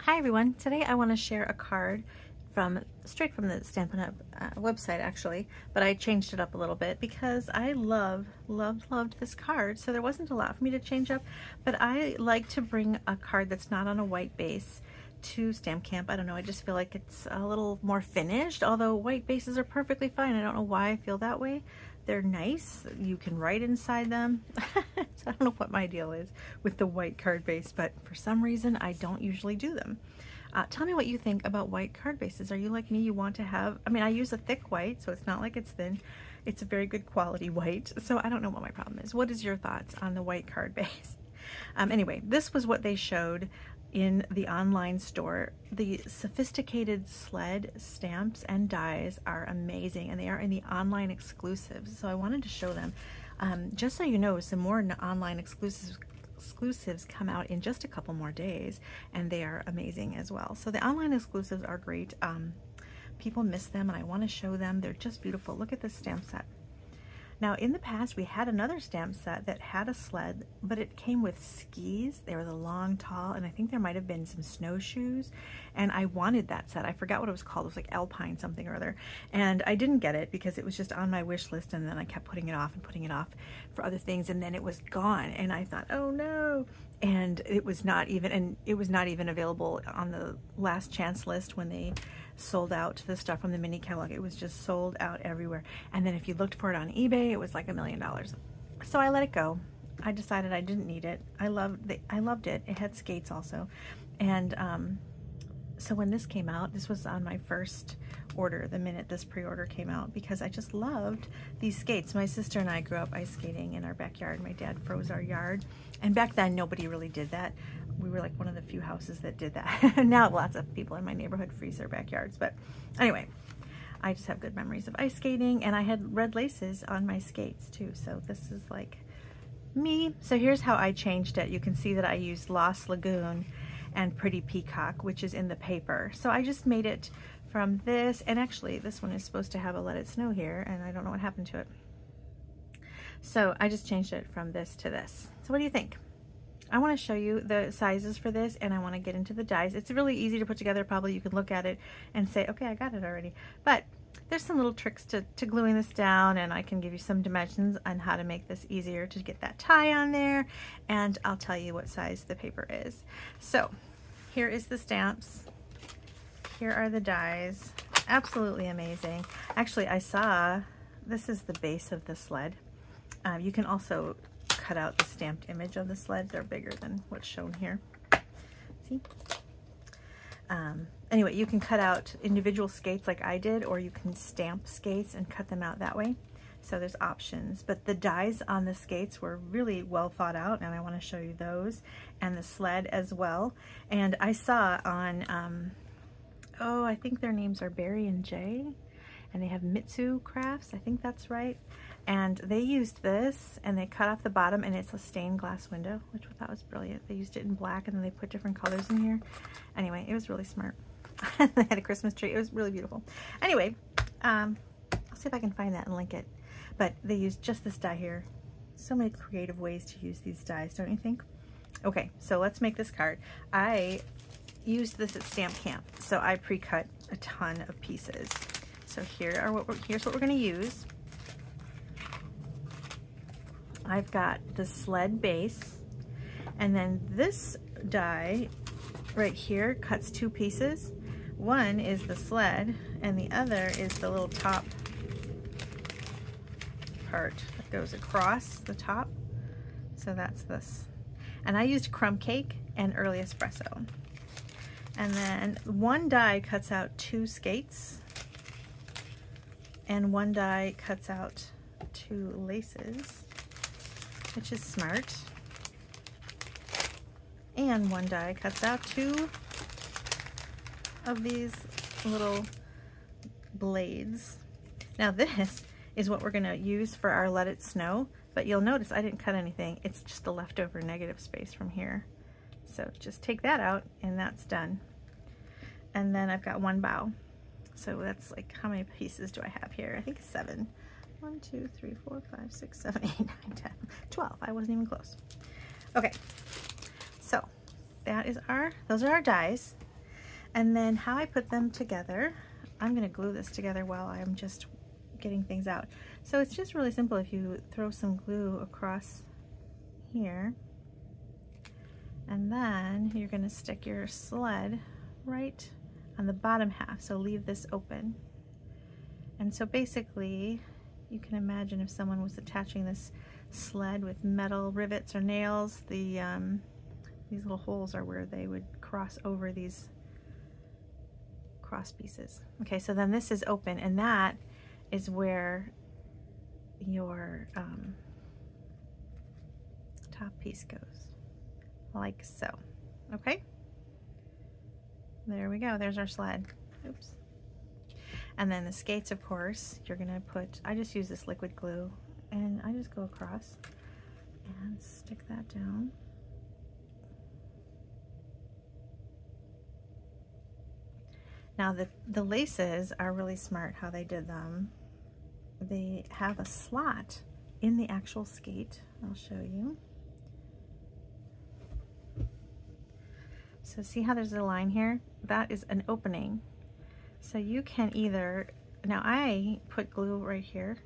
Hi everyone, today I want to share a card straight from the Stampin Up website actually, but I changed it up a little bit because I loved this card, so there wasn't a lot for me to change up, but I like to bring a card that's not on a white base to Stamp Camp. I don't know, I just feel like it's a little more finished, although white bases are perfectly fine. I don't know why I feel that way. They're nice, you can write inside them. So I don't know what my deal is with the white card base, but for some reason I don't usually do them. Tell me what you think about white card bases. Are you like me? You want to have, I mean, I use a thick white, so it's not like it's thin. It's a very good quality white, so I don't know what my problem is. What is your thoughts on the white card base? Anyway, this was what they showed in the online store. The Sophisticated Sled stamps and dies are amazing, and they are in the online exclusives, so I wanted to show them. Just so you know, some more online exclusives come out in just a couple more days, and they are amazing as well. So the online exclusives are great. People miss them, and I want to show them. They're just beautiful. Look at this stamp set. Now, in the past, we had another stamp set that had a sled, but it came with skis. They were the long, tall, and I think there might have been some snowshoes, and I wanted that set. I forgot what it was called. It was like Alpine something or other, and I didn't get it because it was just on my wish list, and then I kept putting it off and putting it off for other things, and then it was gone, and I thought, oh no. And it was not even available on the last chance list when they sold out the stuff from the mini catalog. It was just sold out everywhere. And then if you looked for it on eBay, it was like $1 million. So I let it go. I decided I didn't need it. I loved it. It had skates also. And so when this came out, this was on my first order the minute this pre-order came out, because I just loved these skates. My sister and I grew up ice skating in our backyard. My dad froze our yard, and back then nobody really did that. We were like one of the few houses that did that. Now lots of people in my neighborhood freeze their backyards, but anyway, I just have good memories of ice skating, and I had red laces on my skates too, so this is like me. So here's how I changed it. You can see that I used Lost Lagoon and Pretty Peacock, which is in the paper. So I just made it from this, and actually this one is supposed to have a Let It Snow here, and I don't know what happened to it. So I just changed it from this to this. So what do you think? I want to show you the sizes for this, and I want to get into the dies. It's really easy to put together. Probably you can look at it and say, okay, I got it already. But there's some little tricks to gluing this down, and I can give you some dimensions on how to make this easier to get that tie on there, and I'll tell you what size the paper is. So here is the stamps. Here are the dies. Absolutely amazing. Actually, I saw this is the base of the sled. You can also cut out the stamped image of the sled. They're bigger than what's shown here. See? Anyway, you can cut out individual skates like I did, or you can stamp skates and cut them out that way. So there's options, but the dies on the skates were really well thought out, and I want to show you those, and the sled as well. And I saw on, oh, I think their names are Barry and Jay, and they have Mitsu Crafts, I think that's right. And they used this, and they cut off the bottom, and it's a stained glass window, which I thought was brilliant. They used it in black, and then they put different colors in here. Anyway, it was really smart. They had a Christmas tree. It was really beautiful. Anyway, I'll see if I can find that and link it. But they used just this die here. So many creative ways to use these dies, don't you think? Okay, so let's make this card. I used this at Stamp Camp, so I pre-cut a ton of pieces. So here's what we're going to use. I've got the sled base, and then this die right here cuts two pieces. One is the sled, and the other is the little top part that goes across the top. So that's this. And I used crumb cake and early espresso. And then one die cuts out two skates, and one die cuts out two laces, which is smart. And one die cuts out two of these little blades. Now this is what we're gonna use for our Let It Snow, but you'll notice I didn't cut anything. It's just the leftover negative space from here. So just take that out, and that's done. And then I've got one bow. So that's like, how many pieces do I have here? I think 7. 1, 2, 3, 4, 5, 6, 7, 8, 9, 10, 12. I wasn't even close. Okay, so that is those are our dies. And then how I put them together, I'm going to glue this together while I'm just getting things out. So it's just really simple. If you throw some glue across here, and then you're going to stick your sled right on the bottom half, so leave this open. And so basically you can imagine if someone was attaching this sled with metal rivets or nails, these little holes are where they would cross over these cross pieces. Okay, so then this is open, and that is where your top piece goes, like so. Okay, there we go. There's our sled. Oops. And then the skates, of course, you're gonna put, I just use this liquid glue, and I just go across and stick that down. Now the laces are really smart how they did them. They have a slot in the actual skate. I'll show you. So see how there's a line here? That is an opening. So you can either, now I put glue right here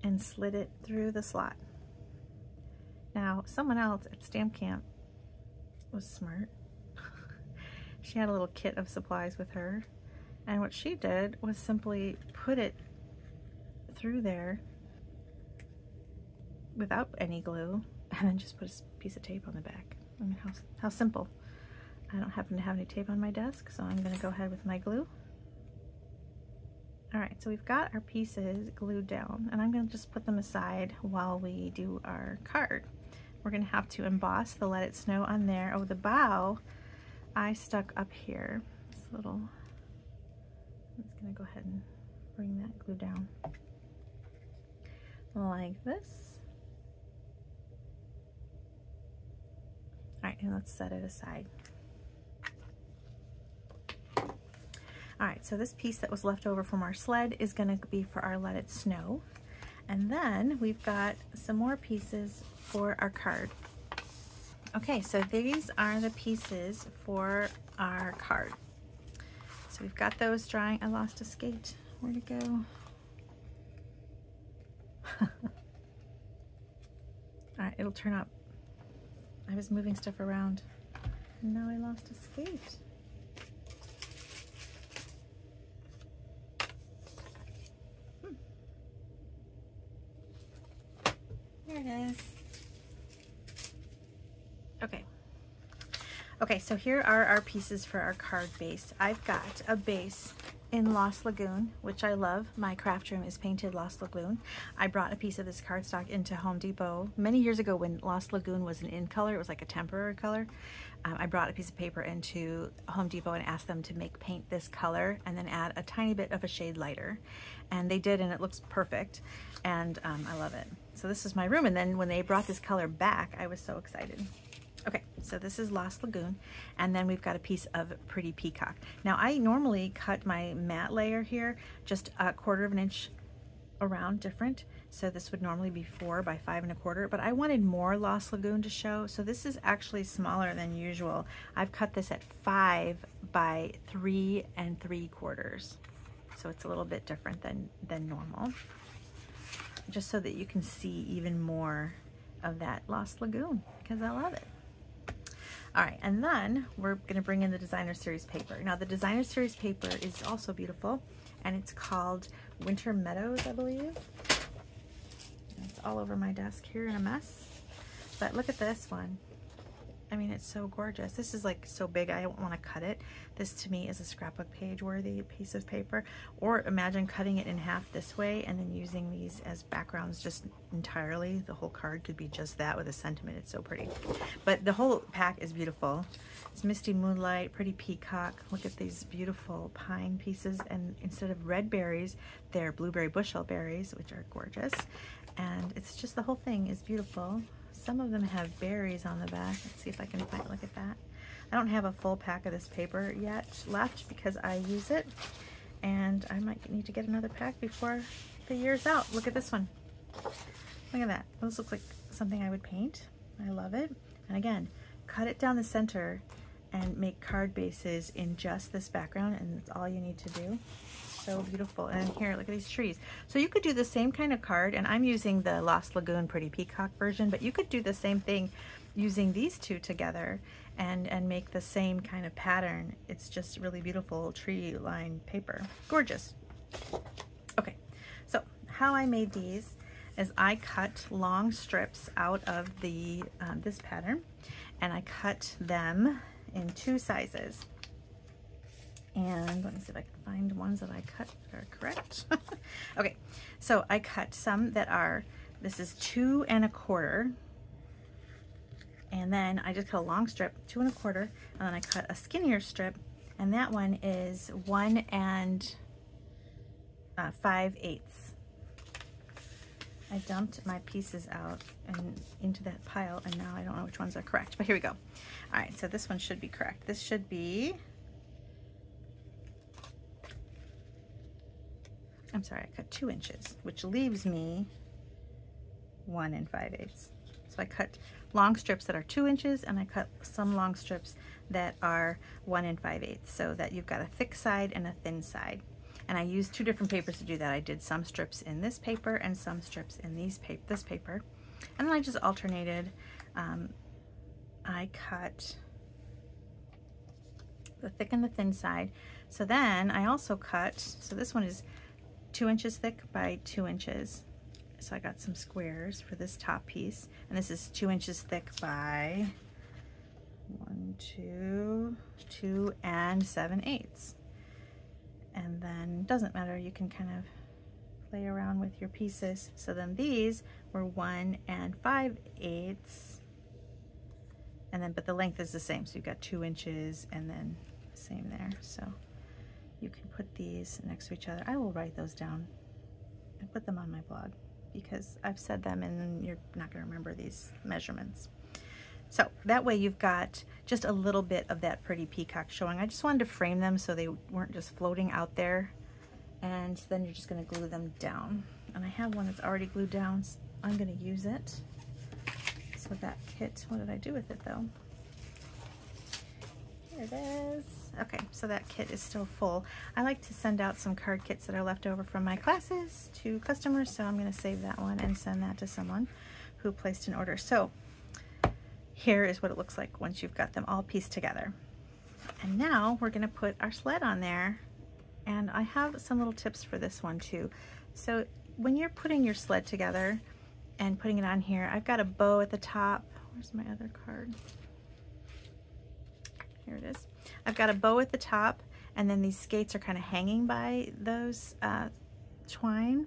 and slid it through the slot. Now someone else at Stamp Camp was smart. She had a little kit of supplies with her, and what she did was simply put it through there without any glue, and then just put a piece of tape on the back. I mean, how simple. I don't happen to have any tape on my desk, so I'm going to go ahead with my glue. All right, so we've got our pieces glued down, and I'm going to just put them aside while we do our card. We're going to have to emboss the Let It Snow on there. Oh, the bow I stuck up here. This little, I'm just going to go ahead and bring that glue down like this. All right, and let's set it aside. All right, so this piece that was left over from our sled is going to be for our Let It Snow. And then we've got some more pieces for our card. Okay, so these are the pieces for our card. So we've got those drying. I lost a skate. Where'd it go? All right, it'll turn up. I was moving stuff around, and now I lost a skate. There it is. Okay. Okay, so here are our pieces for our card base. I've got a base in Lost Lagoon, which I love. My craft room is painted Lost Lagoon. I brought a piece of this cardstock into Home Depot many years ago when Lost Lagoon was an in color. It was like a temporary color. I brought a piece of paper into Home Depot and asked them to make paint this color and then add a tiny bit of a shade lighter. And they did, and it looks perfect. And I love it. So this is my room. And then when they brought this color back, I was so excited. Okay, so this is Lost Lagoon, and then we've got a piece of Pretty Peacock. Now I normally cut my matte layer here just 1/4 of an inch around different, so this would normally be 4 by 5 1/4, but I wanted more Lost Lagoon to show, so this is actually smaller than usual. I've cut this at 5 by 3 3/4, so it's a little bit different than normal, just so that you can see even more of that Lost Lagoon, because I love it. All right, and then we're gonna bring in the Designer Series paper. Now the Designer Series paper is also beautiful, and it's called Winter Meadows, I believe. It's all over my desk here in a mess, but look at this one. I mean, it's so gorgeous. This is like so big, I don't wanna cut it. This to me is a scrapbook page worthy piece of paper, or imagine cutting it in half this way and then using these as backgrounds just entirely. The whole card could be just that with a sentiment. It's so pretty. But the whole pack is beautiful. It's Misty Moonlight, Pretty Peacock. Look at these beautiful pine pieces, and instead of red berries, they're blueberry bushel berries, which are gorgeous. And it's just, the whole thing is beautiful. Some of them have berries on the back. Let's see if I can find, look at that. I don't have a full pack of this paper yet left because I use it, and I might need to get another pack before the year's out. Look at this one. Look at that. This looks like something I would paint. I love it. And again, cut it down the center and make card bases in just this background, and that's all you need to do. So beautiful. And here, look at these trees. So you could do the same kind of card, and I'm using the Lost Lagoon Pretty Peacock version, but you could do the same thing using these two together and make the same kind of pattern. It's just really beautiful tree lined paper. Gorgeous. Okay, so how I made these is I cut long strips out of the this pattern, and I cut them in 2 sizes. And let me see if I can find ones that I cut that are correct. Okay, so I cut some that are, this is 2 1/4, and then I just cut a long strip, 2 1/4, and then I cut a skinnier strip, and that one is 1 5/8. I dumped my pieces out and into that pile, and now I don't know which ones are correct, but here we go. All right, so this one should be correct. This should be, I'm sorry, I cut 2 inches, which leaves me 1 5/8. So I cut long strips that are 2 inches, and I cut some long strips that are 1 5/8, so that you've got a thick side and a thin side. And I used 2 different papers to do that. I did some strips in this paper and some strips in this paper. And then I just alternated. I cut the thick and the thin side. So then I also cut, so this one is 2 inches thick by 2 inches. So I got some squares for this top piece. And this is 2 inches thick by 2 7/8. And then doesn't matter, you can kind of play around with your pieces. So then these were 1 5/8, and then but the length is the same, so you've got 2 inches and then same there. So you can put these next to each other. I will write those down and put them on my blog, because I've said them and you're not going to remember these measurements. So that way you've got just a little bit of that pretty peacock showing. I just wanted to frame them so they weren't just floating out there, and then you're just going to glue them down. And I have one that's already glued down, so I'm going to use it. So that kit, what did I do with it though? Here it is. Okay, so that kit is still full. I like to send out some card kits that are left over from my classes to customers, so I'm going to save that one and send that to someone who placed an order. So here is what it looks like once you've got them all pieced together. And now we're going to put our sled on there, and I have some little tips for this one too. So when you're putting your sled together and putting it on here, I've got a bow at the top. Where's my other card? Here it is. I've got a bow at the top, and then these skates are kind of hanging by those twine.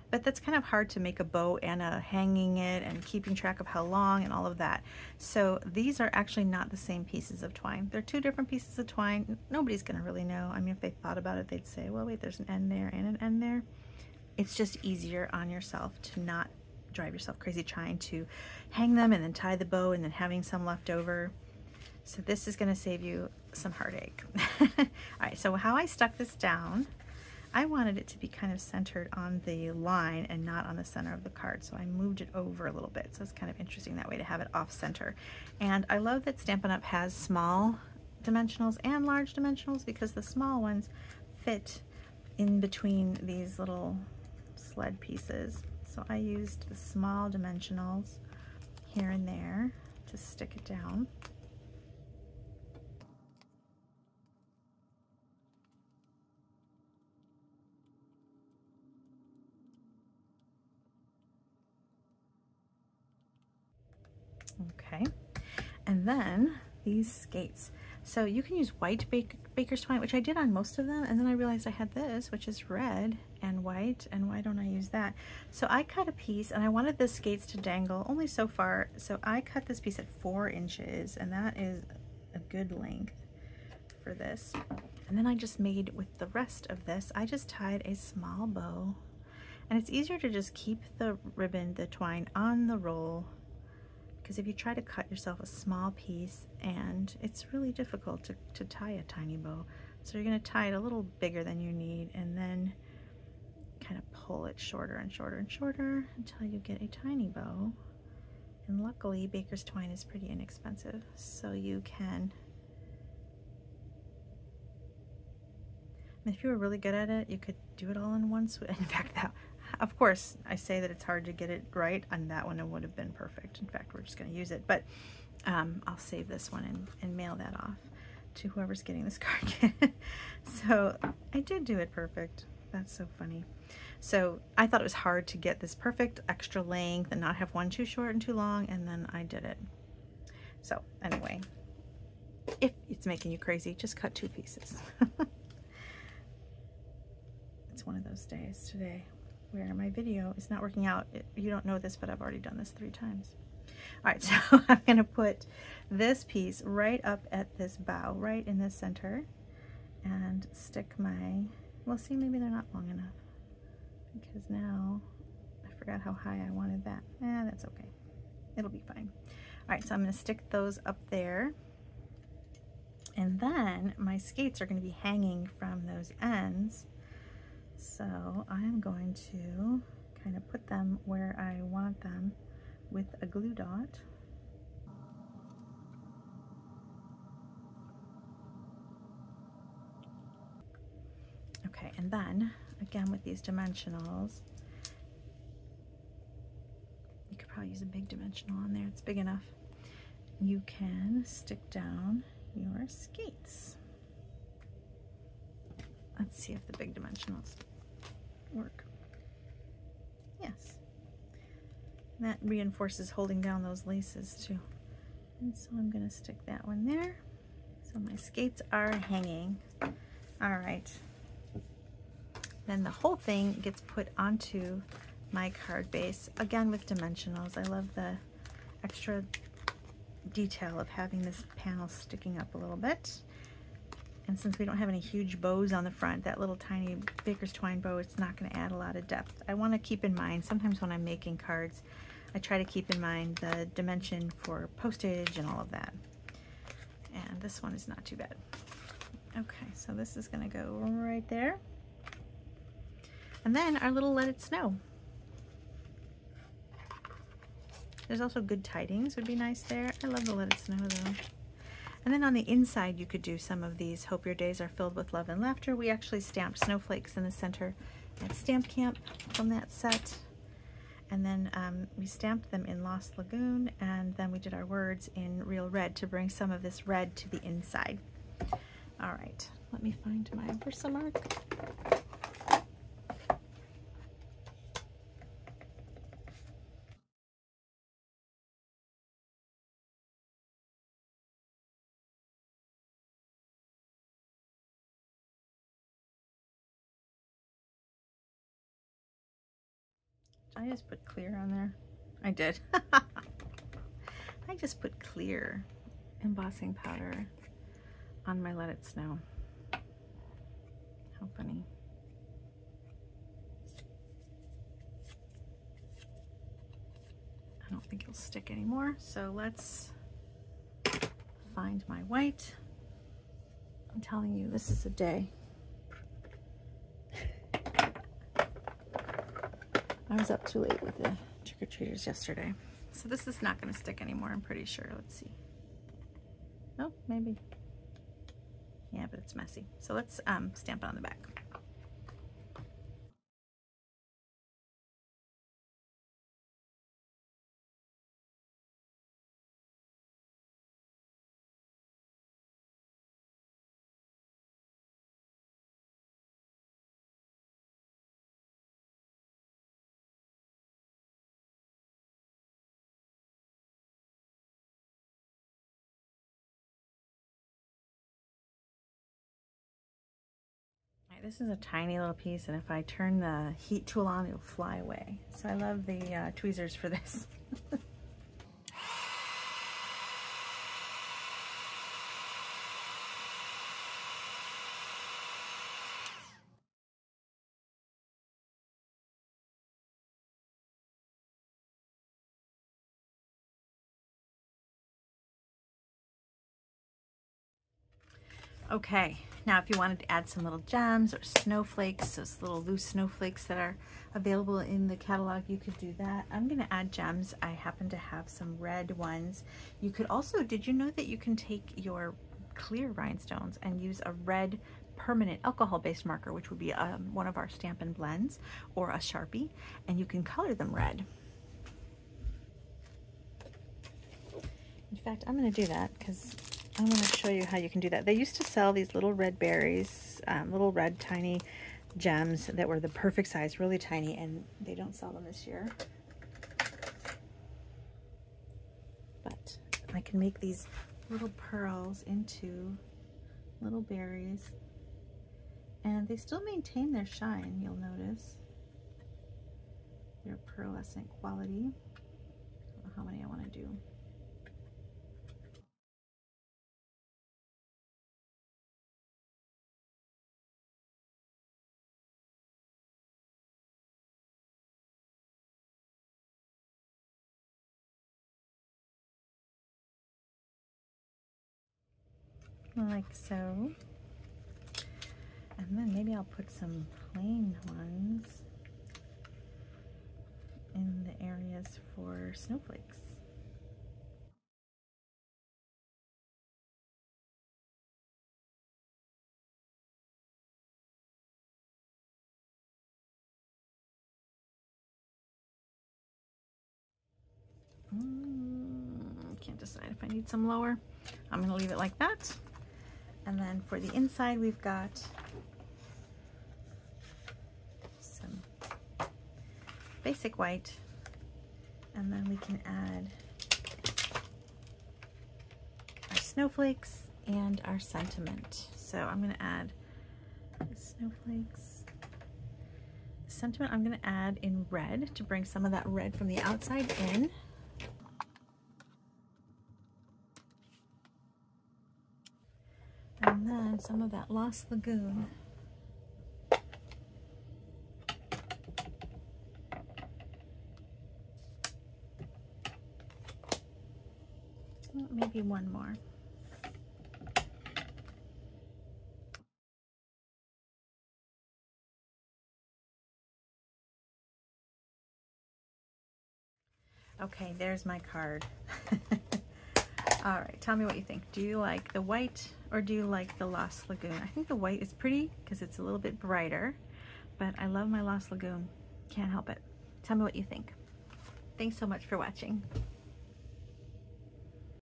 But that's kind of hard to make a bow and hanging it and keeping track of how long and all of that. So these are actually not the same pieces of twine. They're 2 different pieces of twine. Nobody's going to really know. I mean, if they thought about it, they'd say, well, wait, there's an end there and an end there. It's just easier on yourself to not drive yourself crazy trying to hang them and then tie the bow and then having some left over. So this is going to save you some heartache. All right, so how I stuck this down, I wanted it to be kind of centered on the line and not on the center of the card, so I moved it over a little bit. So it's kind of interesting that way to have it off center. And I love that Stampin' Up! Has small dimensionals and large dimensionals, because the small ones fit in between these little sled pieces. So I used the small dimensionals here and there to stick it down. Okay, and then these skates. So you can use white baker's twine, which I did on most of them, and then I realized I had this, which is red and white, and why don't I use that? So I cut a piece, and I wanted the skates to dangle only so far, so I cut this piece at 4 inches, and that is a good length for this. And then I just made, with the rest of this, I just tied a small bow, and it's easier to just keep the ribbon, the twine on the roll, because if you try to cut yourself a small piece, and it's really difficult to tie a tiny bow. So you're going to tie it a little bigger than you need, and then kind of pull it shorter and shorter and shorter until you get a tiny bow. And luckily baker's twine is pretty inexpensive, so you can If you were really good at it, you could do it all in one swoop. In fact, that, of course, I say that it's hard to get it right, and that one would have been perfect. In fact, we're just going to use it, but I'll save this one and mail that off to whoever's getting this card. So I did do it perfect. That's so funny. So I thought it was hard to get this perfect extra length and not have one too short and too long, and then I did it. So anyway, if it's making you crazy, just cut 2 pieces. It's one of those days today where my video is not working out. You don't know this, but I've already done this 3 times. All right, so I'm going to put this piece right up at this bow, right in the center, and stick my, well, see, maybe they're not long enough, because now I forgot how high I wanted that. That's okay. It'll be fine. All right, so I'm going to stick those up there, and then my skates are going to be hanging from those ends. So I'm going to kind of put them where I want them with a glue dot. Okay, and then again with these dimensionals, you could probably use a big dimensional on there, it's big enough. You can stick down your skates. Let's see if the big dimensionals work. Yes. And that reinforces holding down those laces too. And so I'm going to stick that one there. So my skates are hanging. All right. Then the whole thing gets put onto my card base, again with dimensionals. I love the extra detail of having this panel sticking up a little bit. And since we don't have any huge bows on the front, that little tiny baker's twine bow, it's not going to add a lot of depth. I want to keep in mind, sometimes when I'm making cards, I try to keep in mind the dimension for postage and all of that. And this one is not too bad. Okay, so this is going to go right there. And then our little Let It Snow. There's also good tidings would be nice there. I love the Let It Snow though. And then on the inside, you could do some of these. Hope your days are filled with love and laughter. We actually stamped snowflakes in the center at Stamp Camp from that set. And then we stamped them in Lost Lagoon, and then we did our words in real red to bring some of this red to the inside. All right, let me find my Versamark. I just put clear on there. I did. I just put clear embossing powder on my Let It Snow. How funny. I don't think it'll stick anymore, so let's find my white. I'm telling you, this is a day. I was up too late with the trick-or-treaters yesterday. So this is not going to stick anymore, I'm pretty sure. Let's see. Oh, maybe. Yeah, but it's messy. So let's stamp it on the back. This is a tiny little piece, and if I turn the heat tool on, it'll fly away. So I love the tweezers for this. Okay, now if you wanted to add some little gems or snowflakes, those little loose snowflakes that are available in the catalog, you could do that. I'm going to add gems. I happen to have some red ones. You could also, did you know that you can take your clear rhinestones and use a red permanent alcohol-based marker, which would be one of our Stampin' Blends or a Sharpie, and you can color them red. In fact, I'm going to do that because I want to show you how you can do that. They used to sell these little red berries, little red tiny gems that were the perfect size, really tiny, and they don't sell them this year. But I can make these little pearls into little berries, and they still maintain their shine, you'll notice. Their pearlescent quality. I don't know how many I want to do. Like so. And then maybe I'll put some plain ones in the areas for snowflakes. Can't decide if I need some lower. I'm going to leave it like that. And then for the inside, we've got some basic white, and then we can add our snowflakes and our sentiment. So I'm going to add the snowflakes. The sentiment I'm going to add in red to bring some of that red from the outside in. And then some of that Lost Lagoon. Maybe one more. Okay, there's my card. All right, tell me what you think. Do you like the white or do you like the Lost Lagoon? I think the white is pretty because it's a little bit brighter, but I love my Lost Lagoon. Can't help it. Tell me what you think. Thanks so much for watching.